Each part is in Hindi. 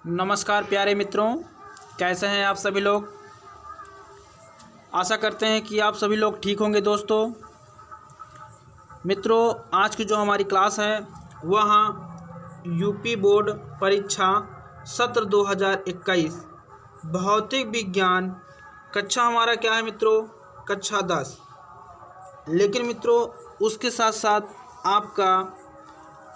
नमस्कार प्यारे मित्रों, कैसे हैं आप सभी लोग। आशा करते हैं कि आप सभी लोग ठीक होंगे। मित्रों, आज की जो हमारी क्लास है वह यूपी बोर्ड परीक्षा सत्र 2021 भौतिक विज्ञान कक्षा हमारा क्या है मित्रों, कक्षा 10। लेकिन मित्रों उसके साथ साथ आपका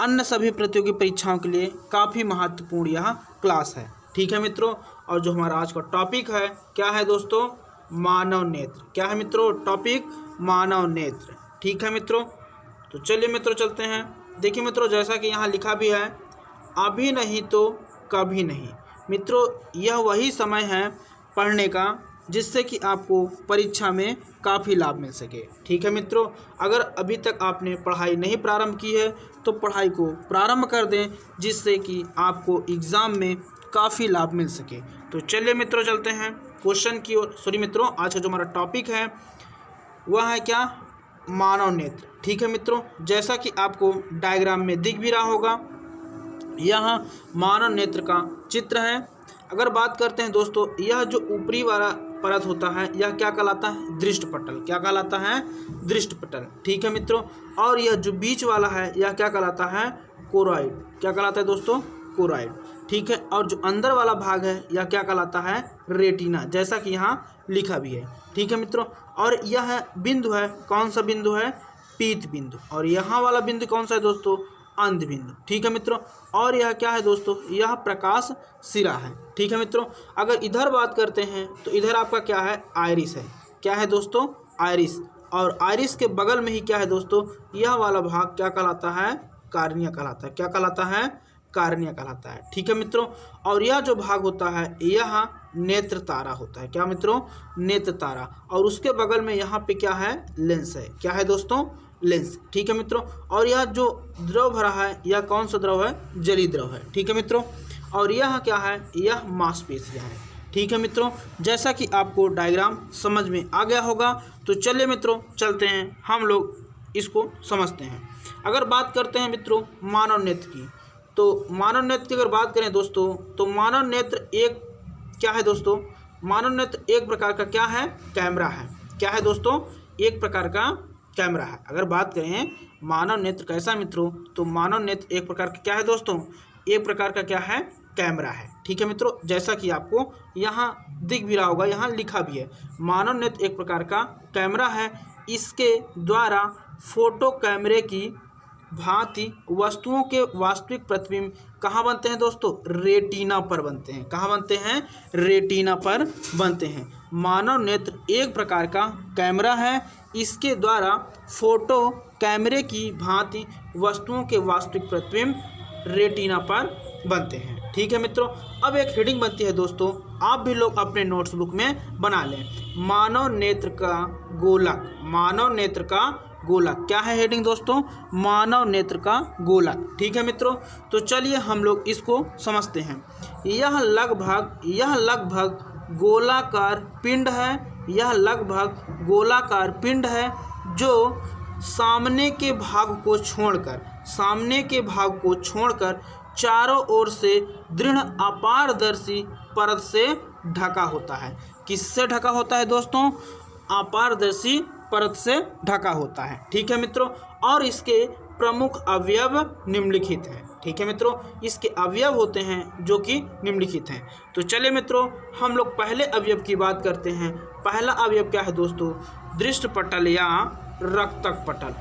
अन्य सभी प्रतियोगी परीक्षाओं के लिए काफ़ी महत्वपूर्ण यह क्लास है। ठीक है मित्रों, और जो हमारा आज का टॉपिक है क्या है दोस्तों, मानव नेत्र। क्या है मित्रों टॉपिक, मानव नेत्र। ठीक है मित्रों, तो चलिए मित्रों चलते हैं। देखिए मित्रों, जैसा कि यहाँ लिखा भी है, अभी नहीं तो कभी नहीं। मित्रों यह वही समय है पढ़ने का जिससे कि आपको परीक्षा में काफ़ी लाभ मिल सके। ठीक है मित्रों, अगर अभी तक आपने पढ़ाई नहीं प्रारंभ की है तो पढ़ाई को प्रारंभ कर दें जिससे कि आपको एग्ज़ाम में काफ़ी लाभ मिल सके। तो चलिए मित्रों चलते हैं क्वेश्चन की ओर। सॉरी मित्रों, आज का जो हमारा टॉपिक है वह है क्या, मानव नेत्र। ठीक है मित्रों, जैसा कि आपको डायग्राम में दिख भी रहा होगा, यहाँ मानव नेत्र का चित्र है। अगर बात करते हैं दोस्तों, यह जो ऊपरी वाला परत होता है यह क्या कहलाता है, दृष्टपटल। क्या कहलाता है, दृष्टपटल। ठीक है मित्रों, और यह जो बीच वाला है यह क्या कहलाता है, कोरॉइड। क्या कहलाता है दोस्तों, कोरॉइड। ठीक है, और जो अंदर वाला भाग है यह क्या कहलाता है, रेटिना, जैसा कि यहाँ लिखा भी है। ठीक है मित्रों, और यह बिंदु है, कौन सा बिंदु है, पीत बिंदु। और यहाँ वाला बिंदु कौन सा है दोस्तों, अंध बिंदु। ठीक है मित्रों, और यह क्या है दोस्तों, यह प्रकाश सिरा है। ठीक है मित्रों, अगर इधर बात करते हैं तो इधर आपका क्या है, आइरिस है। क्या है दोस्तों, आइरिस। और आइरिस के बगल में ही क्या है दोस्तों, यह वाला भाग क्या कहलाता है, कार्निया कहलाता है। क्या कहलाता है, कार्निया कहलाता है। ठीक है मित्रों, और यह जो भाग होता है यह नेत्र तारा होता है। क्या मित्रों, नेत्र तारा। और उसके बगल में यहाँ पे क्या है, लेंस है। क्या है दोस्तों, लेंस। ठीक है मित्रों, और यह जो द्रव भरा है यह कौन सा द्रव है, जलीय द्रव है। ठीक है मित्रों, और यह क्या है, यह मांसपेशियां है। ठीक है मित्रों, जैसा कि आपको डायग्राम समझ में आ गया होगा, तो चलिए मित्रों चलते हैं, हम लोग इसको समझते हैं। अगर बात करते हैं मित्रों मानव नेत्र की, तो मानव नेत्र की अगर बात करें दोस्तों, तो मानव नेत्र एक क्या है दोस्तों, मानव नेत्र एक प्रकार का क्या है, कैमरा है। क्या है दोस्तों, एक प्रकार का कैमरा है। अगर बात करें मानव नेत्र कैसा मित्रों, तो मानव नेत्र एक प्रकार का क्या है दोस्तों, एक प्रकार का क्या है, कैमरा है। ठीक है मित्रों, जैसा कि आपको यहाँ दिख भी रहा होगा, यहाँ लिखा भी है, मानव नेत्र एक प्रकार का कैमरा है। इसके द्वारा फोटो कैमरे की भांति वस्तुओं के वास्तविक प्रतिबिंब कहाँ बनते हैं दोस्तों, रेटिना पर बनते हैं। कहाँ बनते हैं, रेटिना पर बनते हैं। मानव नेत्र एक प्रकार का कैमरा है, इसके द्वारा फोटो कैमरे की भांति वस्तुओं के वास्तविक प्रतिबिंब रेटिना पर बनते हैं। ठीक है मित्रों, अब एक हेडिंग बनती है दोस्तों, आप भी लोग अपने नोट्स बुक में बना लें, मानव नेत्र का गोलक। मानव नेत्र का गोलक। क्या है हेडिंग दोस्तों, मानव नेत्र का गोलक। ठीक है मित्रों, तो चलिए हम लोग इसको समझते हैं। यह लगभग गोलाकार पिंड है। यह लगभग गोलाकार पिंड है जो सामने के भाग को छोड़कर चारों ओर से दृढ़ अपारदर्शी परत से ढका होता है। किससे ढका होता है दोस्तों, अपारदर्शी परत से ढका होता है। ठीक है मित्रों, और इसके प्रमुख अवयव निम्नलिखित हैं। ठीक है मित्रों, इसके अवयव होते हैं जो कि निम्नलिखित हैं। तो चलिए मित्रों हम लोग पहले अवयव की बात करते हैं। पहला अवयव क्या है दोस्तों, दृष्टपटल या रक्तक पटल।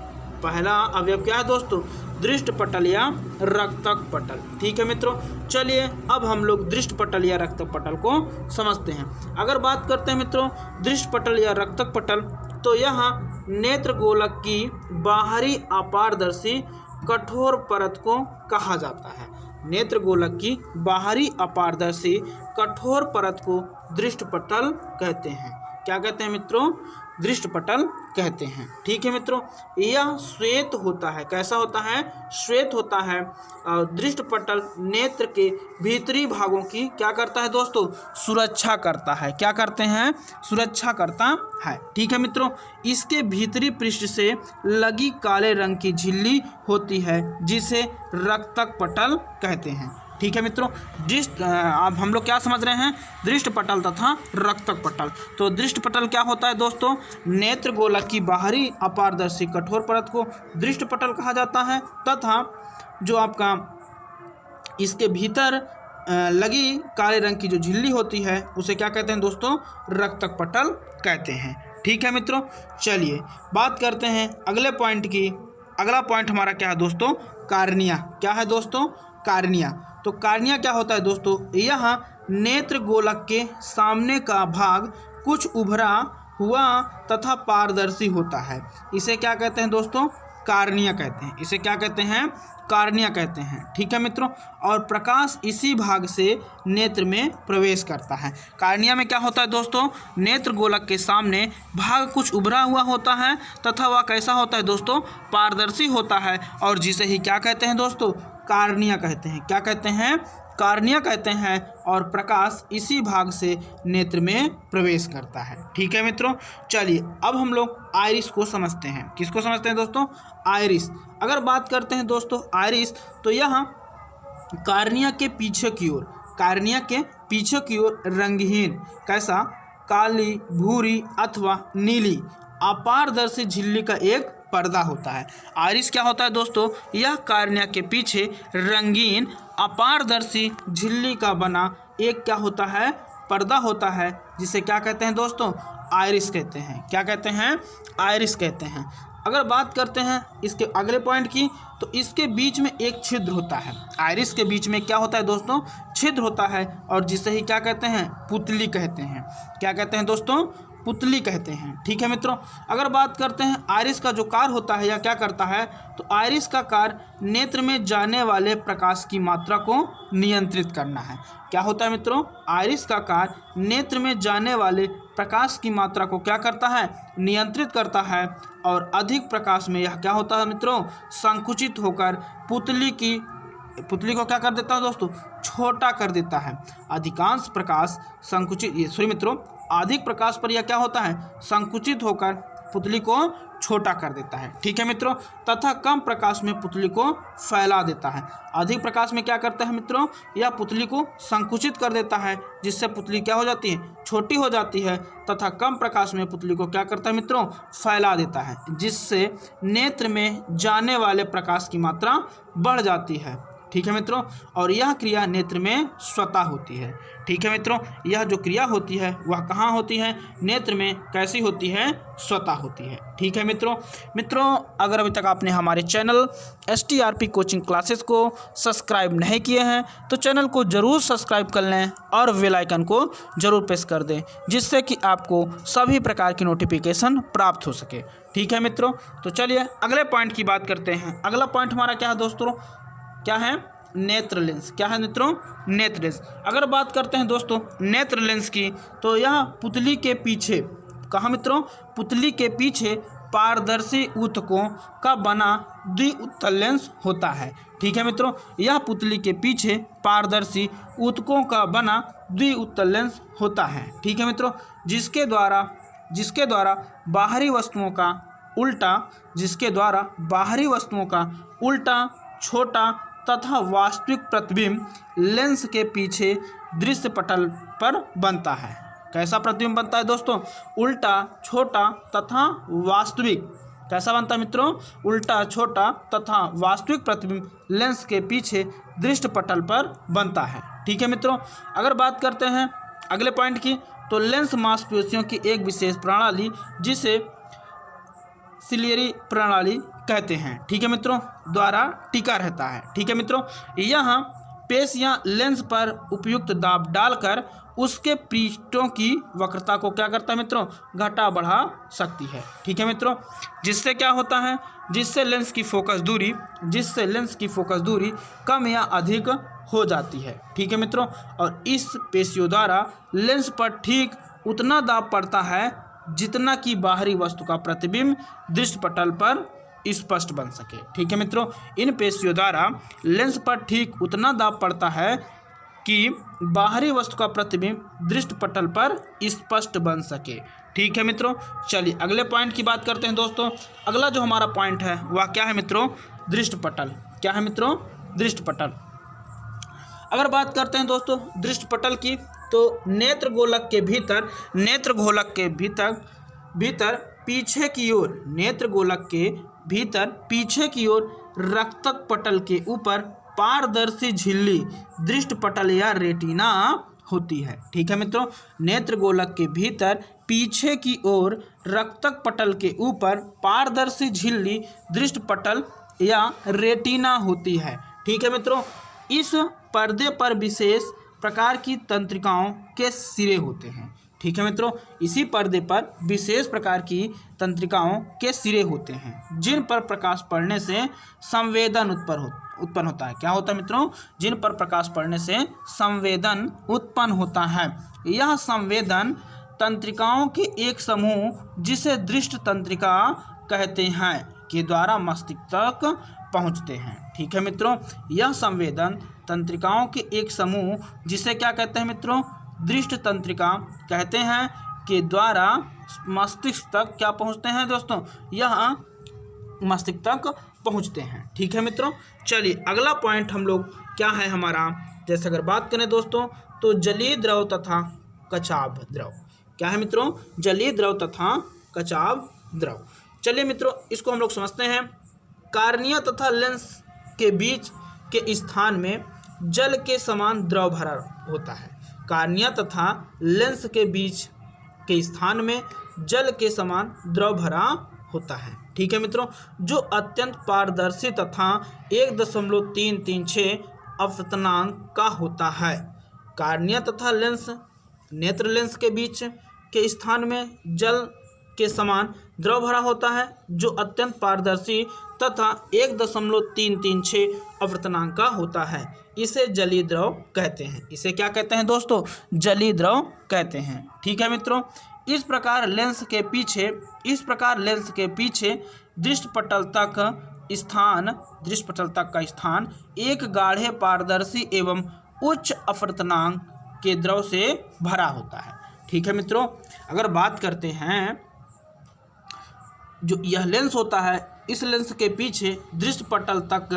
पहला अवयव क्या है दोस्तों, दृष्टपटल या रक्तक पटल। ठीक है मित्रों, चलिए अब हम लोग दृष्टपटल या रक्तक पटल को समझते हैं। अगर बात करते हैं मित्रों दृष्टपटल या रक्तक पटल, तो यह नेत्र गोलक की बाहरी अपारदर्शी कठोर परत को कहा जाता है। नेत्र गोलक की बाहरी अपारदर्शी कठोर परत को दृष्टपटल कहते हैं। क्या कहते हैं मित्रों, दृष्टपटल कहते हैं। ठीक है मित्रों, यह श्वेत होता है। कैसा होता है, श्वेत होता है। दृष्टपटल नेत्र के भीतरी भागों की क्या करता है दोस्तों, सुरक्षा करता है। क्या करते हैं, सुरक्षा करता है। ठीक है मित्रों, इसके भीतरी पृष्ठ से लगी काले रंग की झिल्ली होती है जिसे रक्तक पटल कहते हैं। ठीक है मित्रों। अब हम लोग क्या समझ रहे हैं, दृष्ट पटल तथा रक्तक पटल। तो दृष्ट पटल क्या होता है दोस्तों, नेत्र गोलक की बाहरी अपारदर्शी कठोर परत को दृष्ट पटल कहा जाता है, तथा जो आपका इसके भीतर लगी काले रंग की जो झिल्ली होती है उसे क्या कहते हैं दोस्तों, रक्तक पटल कहते हैं। ठीक है मित्रों, चलिए बात करते हैं अगले पॉइंट की। अगला पॉइंट हमारा क्या है दोस्तों, कार्निया। क्या है दोस्तों, कार्निया। तो कार्निया क्या होता है दोस्तों, यह नेत्र गोलक के सामने का भाग कुछ उभरा हुआ तथा पारदर्शी होता है। इसे क्या कहते हैं दोस्तों, कार्निया कहते हैं। इसे क्या कहते हैं, कार्निया कहते हैं। ठीक है मित्रों, और प्रकाश इसी भाग से नेत्र में प्रवेश करता है। कार्निया में क्या होता है दोस्तों, नेत्र गोलक के सामने भाग कुछ उभरा हुआ होता है तथा वह कैसा होता है दोस्तों, पारदर्शी होता है, और जिसे ही क्या कहते हैं दोस्तों, कार्निया कहते हैं। क्या कहते हैं, कार्निया कहते हैं, और प्रकाश इसी भाग से नेत्र में प्रवेश करता है। ठीक है मित्रों, चलिए अब हम लोग आइरिस को समझते हैं। किसको समझते हैं दोस्तों, आइरिस। अगर बात करते हैं दोस्तों आइरिस, तो यह कार्निया के पीछे की ओर, कार्निया के पीछे की ओर रंगहीन, कैसा, काली, भूरी अथवा नीली अपारदर्शी झिल्ली का एक पर्दा होता है। आइरिस क्या होता है दोस्तों, यह कार्निया के पीछे रंगीन अपारदर्शी झिल्ली का बना एक क्या होता है, पर्दा होता है, जिसे क्या कहते हैं दोस्तों, आइरिस कहते हैं। क्या कहते हैं, आइरिस कहते हैं। अगर बात करते हैं इसके अगले पॉइंट की, तो इसके बीच में एक छिद्र होता है। आइरिस के बीच में क्या होता है दोस्तों, छिद्र होता है, और जिसे ही क्या कहते हैं, पुतली कहते हैं। क्या कहते हैं दोस्तों, पुतली कहते हैं। ठीक है मित्रों, अगर बात करते हैं आइरिस का जो कार्य होता है या क्या करता है, तो आइरिस का कार्य नेत्र में जाने वाले प्रकाश की मात्रा को नियंत्रित करना है। क्या होता है मित्रों, आइरिस का कार्य नेत्र में जाने वाले प्रकाश की मात्रा को क्या करता है, नियंत्रित करता है, और अधिक प्रकाश में यह क्या होता है मित्रों, संकुचित होकर पुतली को क्या कर देता है दोस्तों, छोटा कर देता है। अधिकांश प्रकाश अधिक प्रकाश पर यह क्या होता है, संकुचित होकर पुतली को छोटा कर देता है। ठीक है मित्रों, तथा कम प्रकाश में पुतली को फैला देता है। अधिक प्रकाश में क्या करता है मित्रों, यह पुतली को संकुचित कर देता है, जिससे पुतली क्या हो जाती है, छोटी हो जाती है, तथा कम प्रकाश में पुतली को क्या करता है मित्रों, फैला देता है, जिससे नेत्र में जाने वाले प्रकाश की मात्रा बढ़ जाती है। ठीक है मित्रों, और यह क्रिया नेत्र में स्वतः होती है। ठीक है मित्रों, यह जो क्रिया होती है वह कहाँ होती है, नेत्र में कैसी होती है, स्वतः होती है। ठीक है मित्रों, अगर अभी तक आपने हमारे चैनल STRP कोचिंग क्लासेस को सब्सक्राइब नहीं किए हैं तो चैनल को ज़रूर सब्सक्राइब कर लें और बेल आइकन को ज़रूर प्रेस कर दें, जिससे कि आपको सभी प्रकार की नोटिफिकेशन प्राप्त हो सके। ठीक है मित्रों, तो चलिए अगले पॉइंट की बात करते हैं। अगला पॉइंट हमारा क्या है दोस्तों, क्या है, नेत्र लेंस। क्या है मित्रों, नेत्र लेंस। अगर बात करते हैं दोस्तों नेत्र लेंस की, तो यह पुतली के पीछे, कहाँ मित्रों, पुतली के पीछे पारदर्शी ऊतकों का बना द्विउत्तल लेंस होता है। ठीक है मित्रों, यह पुतली के पीछे पारदर्शी ऊतकों का बना द्विउत्तल लेंस होता है। ठीक है मित्रों, जिसके द्वारा बाहरी वस्तुओं का उल्टा छोटा तथा वास्तविक प्रतिबिंब लेंस के पीछे दृश्य पटल पर बनता है। कैसा प्रतिबिंब बनता है दोस्तों, उल्टा छोटा तथा वास्तविक। कैसा बनता है मित्रों, उल्टा छोटा तथा वास्तविक प्रतिबिंब लेंस के पीछे दृश्य पटल पर बनता है। ठीक है मित्रों, अगर बात करते हैं अगले पॉइंट की, तो लेंस मांसपेशियों की एक विशेष प्रणाली जिसे सिलियरी प्रणाली कहते हैं, ठीक है मित्रों, द्वारा टिका रहता है। ठीक है मित्रों, यहाँ पेशियां लेंस पर उपयुक्त दाब डालकर उसके पृष्ठों की वक्रता को क्या करता है मित्रों, घटा बढ़ा सकती है। ठीक है मित्रों, जिससे क्या होता है, जिससे लेंस की फोकस दूरी कम या अधिक हो जाती है। ठीक है मित्रों, और इस पेशियों द्वारा लेंस पर ठीक उतना दाब पड़ता है जितना कि बाहरी वस्तु का प्रतिबिंब दृश्य पटल पर स्पष्ट बन सके। ठीक है मित्रों, इन पेशियों द्वारा लेंस पर ठीक उतना दाब पड़ता है कि बाहरी वस्तु का प्रतिबिंब दृश्य पटल पर स्पष्ट बन सके। ठीक है मित्रों, चलिए अगले पॉइंट की बात करते हैं दोस्तों। अगला जो हमारा पॉइंट है वह क्या है मित्रों, दृश्य पटल। क्या है मित्रों, दृश्य पटल। अगर बात करते हैं दोस्तों दृष्टिपटल की, तो नेत्र गोलक के भीतर पीछे की ओर, नेत्र गोलक के भीतर पीछे की ओर रक्तक पटल के ऊपर पारदर्शी झिल्ली दृष्टिपटल या रेटिना होती है। ठीक है मित्रों, नेत्र गोलक के भीतर पीछे की ओर रक्तक पटल के ऊपर पारदर्शी झिल्ली दृष्टिपटल या रेटिना होती है। ठीक है मित्रों, इस पर्दे पर विशेष प्रकार की तंत्रिकाओं के सिरे होते हैं। ठीक है मित्रों, इसी पर्दे पर विशेष प्रकार की तंत्रिकाओं के सिरे होते हैं जिन पर प्रकाश पड़ने से संवेदन उत्पन्न होता है। क्या होता है मित्रों? जिन पर प्रकाश पड़ने से संवेदन उत्पन्न होता है। यह संवेदन तंत्रिकाओं के एक समूह जिसे दृष्टि तंत्रिका कहते हैं के द्वारा मस्तिष्क तक पहुंचते हैं। ठीक है मित्रों, यह संवेदन तंत्रिकाओं के एक समूह जिसे क्या कहते हैं मित्रों? दृष्टि तंत्रिका कहते हैं के द्वारा मस्तिष्क तक क्या पहुंचते हैं दोस्तों? यह मस्तिष्क तक पहुंचते हैं। ठीक है मित्रों, चलिए अगला पॉइंट हम लोग क्या है हमारा, जैसे अगर बात करें दोस्तों तो जलीय द्रव तथा कचाभ द्रव। क्या है मित्रों? जलीय द्रव तथा कचाभ द्रव। चलिए मित्रों इसको हम लोग समझते हैं। कार्निया तथा लेंस के बीच के स्थान में जल के समान द्रव भरा होता है। कार्निया तथा लेंस के बीच के स्थान में जल के समान द्रव भरा होता है। ठीक है मित्रों, जो अत्यंत पारदर्शी तथा 1.336 अपवर्तनांक का होता है। कार्निया तथा लेंस, नेत्र लेंस के बीच के स्थान में जल के समान द्रव भरा होता है जो अत्यंत पारदर्शी तथा 1.336 अपवर्तनांक का होता है। इसे जलीय द्रव कहते हैं। इसे क्या कहते हैं दोस्तों? जलीय द्रव कहते हैं। ठीक है मित्रों, इस प्रकार लेंस के पीछे दृष्टिपटल तक का स्थान एक गाढ़े पारदर्शी एवं उच्च अपवर्तनांक के द्रव से भरा होता है। ठीक है मित्रों, अगर बात करते हैं जो यह लेंस होता है, इस लेंस के पीछे दृष्टिपटल तक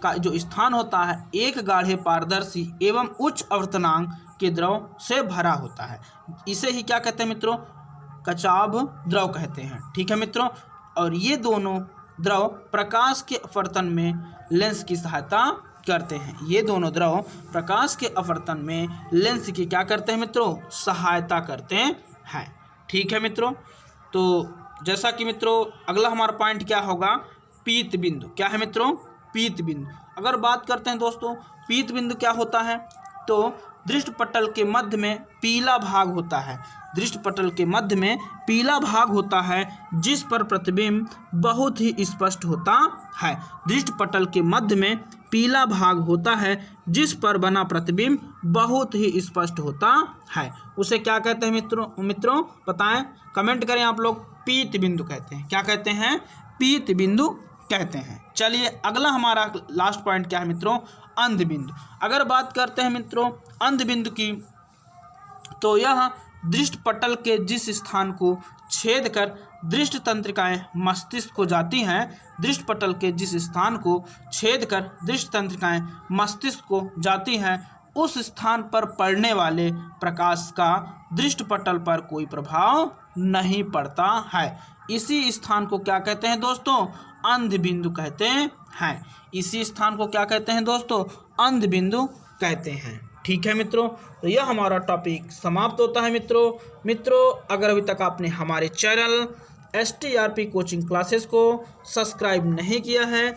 का जो स्थान होता है एक गाढ़े पारदर्शी एवं उच्च अपवर्तनांक के द्रव से भरा होता है। इसे ही क्या कहते हैं मित्रों? कचाभ द्रव कहते हैं। ठीक है मित्रों, और ये दोनों द्रव प्रकाश के अपवर्तन में लेंस की सहायता करते हैं। ये दोनों द्रव प्रकाश के अपवर्तन में लेंस की क्या करते हैं मित्रों? सहायता करते हैं। ठीक है मित्रों, तो जैसा कि मित्रों अगला हमारा पॉइंट क्या होगा? पीत बिंदु। क्या है मित्रों? पीत बिंदु। अगर बात करते हैं दोस्तों पीत बिंदु क्या होता है, तो दृष्टिपटल के मध्य में पीला भाग होता है। दृष्टिपटल के मध्य में पीला भाग होता है जिस पर प्रतिबिंब बहुत ही स्पष्ट होता है। दृष्टिपटल के मध्य में पीला भाग होता है जिस पर बना प्रतिबिंब बहुत ही स्पष्ट होता है। उसे क्या कहते हैं मित्रों बताएं, कमेंट करें आप लोग। पीत बिंदु कहते हैं। क्या कहते हैं? पीत बिंदु कहते हैं। चलिए अगला हमारा लास्ट पॉइंट क्या है मित्रों? अंध बिंदु। अगर बात करते हैं मित्रों अंध बिंदु की, तो यह दृष्टिपटल के जिस स्थान को छेद कर दृष्टि तंत्रिकाएं मस्तिष्क को जाती हैं, दृष्टिपटल के जिस स्थान को छेद कर दृष्टि तंत्रिकाएं मस्तिष्क को जाती हैं, उस स्थान पर पड़ने वाले प्रकाश का दृष्टिपटल पर कोई प्रभाव नहीं पड़ता है। इसी स्थान को क्या कहते हैं दोस्तों? अंध बिंदु कहते हैं। इसी स्थान को क्या कहते हैं दोस्तों? अंध बिंदु कहते हैं। ठीक है मित्रों, तो यह हमारा टॉपिक समाप्त होता है मित्रों अगर अभी तक आपने हमारे चैनल STRP कोचिंग क्लासेस को सब्सक्राइब नहीं किया है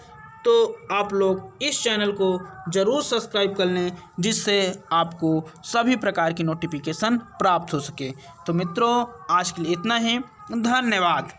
तो आप लोग इस चैनल को ज़रूर सब्सक्राइब कर लें, जिससे आपको सभी प्रकार की नोटिफिकेशन प्राप्त हो सके। तो मित्रों आज के लिए इतना ही, धन्यवाद।